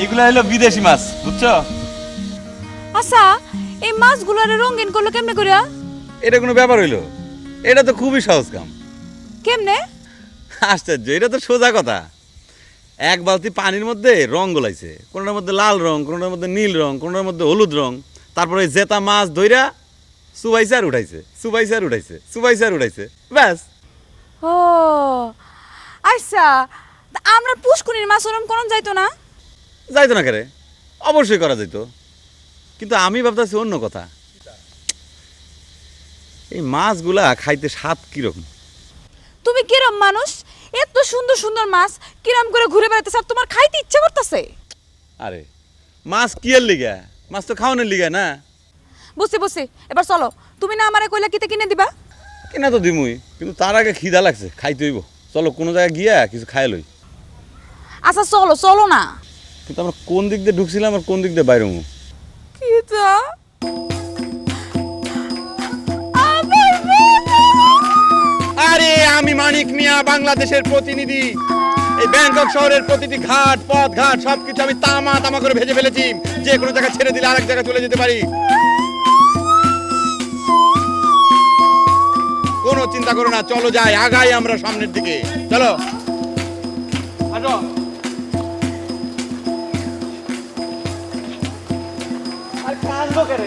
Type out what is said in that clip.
এইগুলা হলো বিদেশি মাছ, বুঝছো? আচ্ছা, এই মাছগুলোর রঙিন করলো কেমনে করিয়া? এটা কোনো ব্যাপার হইলো? এটা তো খুবই সহজ কাম। কেমনে? আশ্চর্য, এটা তো সোজা কথা। এক বালতি পানির মধ্যে রং গোলাইছে, কোনটার মধ্যে লাল রং, কোনটার মধ্যে নীল রং, কোনটার মধ্যে হলুদ রং। তারপরে জেতা মাছ ধইরা সুবাইছে আর উঠাইছে, সুবাইছে আর উঠাইছে, সুবাইছে আর উঠাইছে, ব্যাস। ও আচ্ছা, তা আমরা পুষ্কুনির মাছ ওরম করন যাইতো না? যাইতো না কেরে? অবশ্যই করা যেত, কিন্তু আমি ভাবতেছি অন্য কথা। এই মাছগুলা খাইতে স্বাদ কিরকম? তুমি কিরম মানুষ? এত সুন্দর সুন্দর মাছ কিরম করে ঘুরে বেড়াতেছ আর তোমার খাইতে ইচ্ছা করতেছে? আরে মাছ কি এর লিগা? মাছ তো খাওয়ানোর লিগা না। বুঝছি বুঝছি, এবার চলো। তুমি না আমারে কইলা কিতে কিনে দিবা? কিনা তো দিমুই, কিন্তু তার আগে খিদা লাগছে, খাইতে হইব। চলো কোনো জায়গায় গিয়া কিছু খাই লই। আচ্ছা চলো চলো না। কিন্তু আমরা কোন দিক দিয়ে ঢুকছিলাম আর কোন দিক দিয়ে বাইরে হবো? কিটা আরে আমি মানিক মিয়া, বাংলাদেশের প্রতিনিধি। এই ব্যাংকক শহরের প্রতিটি ঘাট পথ ঘাট সবকিছু আমি তামা তামা করে ভেজে ফেলেছি, যে কোনো জায়গায় ছেড়ে দিলে আরেক জায়গায় চলে যেতে পারি। কোনো চিন্তা করো না, চলো যাই, আগাই আমরা সামনের দিকে, চলো আসো। আর কাঁদলো কেন?